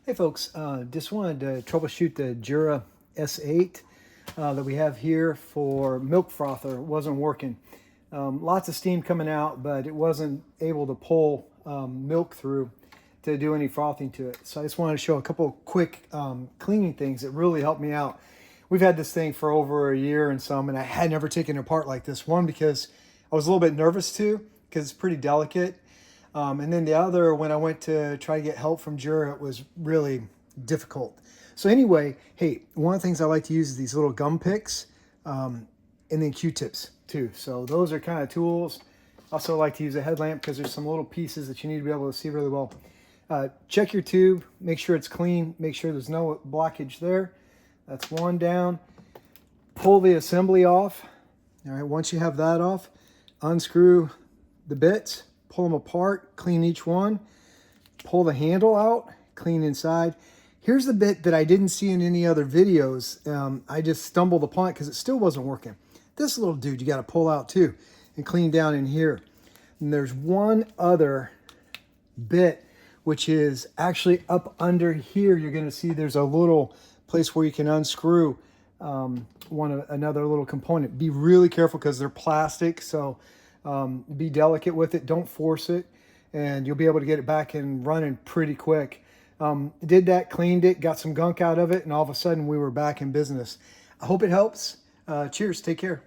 Hey folks, just wanted to troubleshoot the Jura S8 that we have here for milk frother. It wasn't working. Lots of steam coming out, but it wasn't able to pull milk through to do any frothing to it. So I just wanted to show a couple quick cleaning things that really helped me out. We've had this thing for over a year and some, and I had never taken it apart like this. One, because I was a little bit nervous too, because it's pretty delicate. And then the other, when I went to try to get help from Jura, it was really difficult. So anyway, hey, one of the things I like to use is these little gum picks and then Q-tips too. So those are kind of tools. Also like to use a headlamp because there's some little pieces that you need to be able to see really well. Check your tube, make sure it's clean, make sure there's no blockage there. That's one down. Pull the assembly off. All right, once you have that off, unscrew the bits, pull them apart, clean each one, pull the handle out, clean inside. Here's the bit that I didn't see in any other videos. I just stumbled upon it because it still wasn't working. This little dude you got to pull out too and clean down in here. And there's one other bit which is actually up under here. You're going to see there's a little place where you can unscrew another little component. Be really careful because they're plastic, so be delicate with it. Don't force it, and you'll be able to get it back and running pretty quick. Did that, cleaned it, got some gunk out of it, and all of a sudden we were back in business. I hope it helps. Cheers, take care.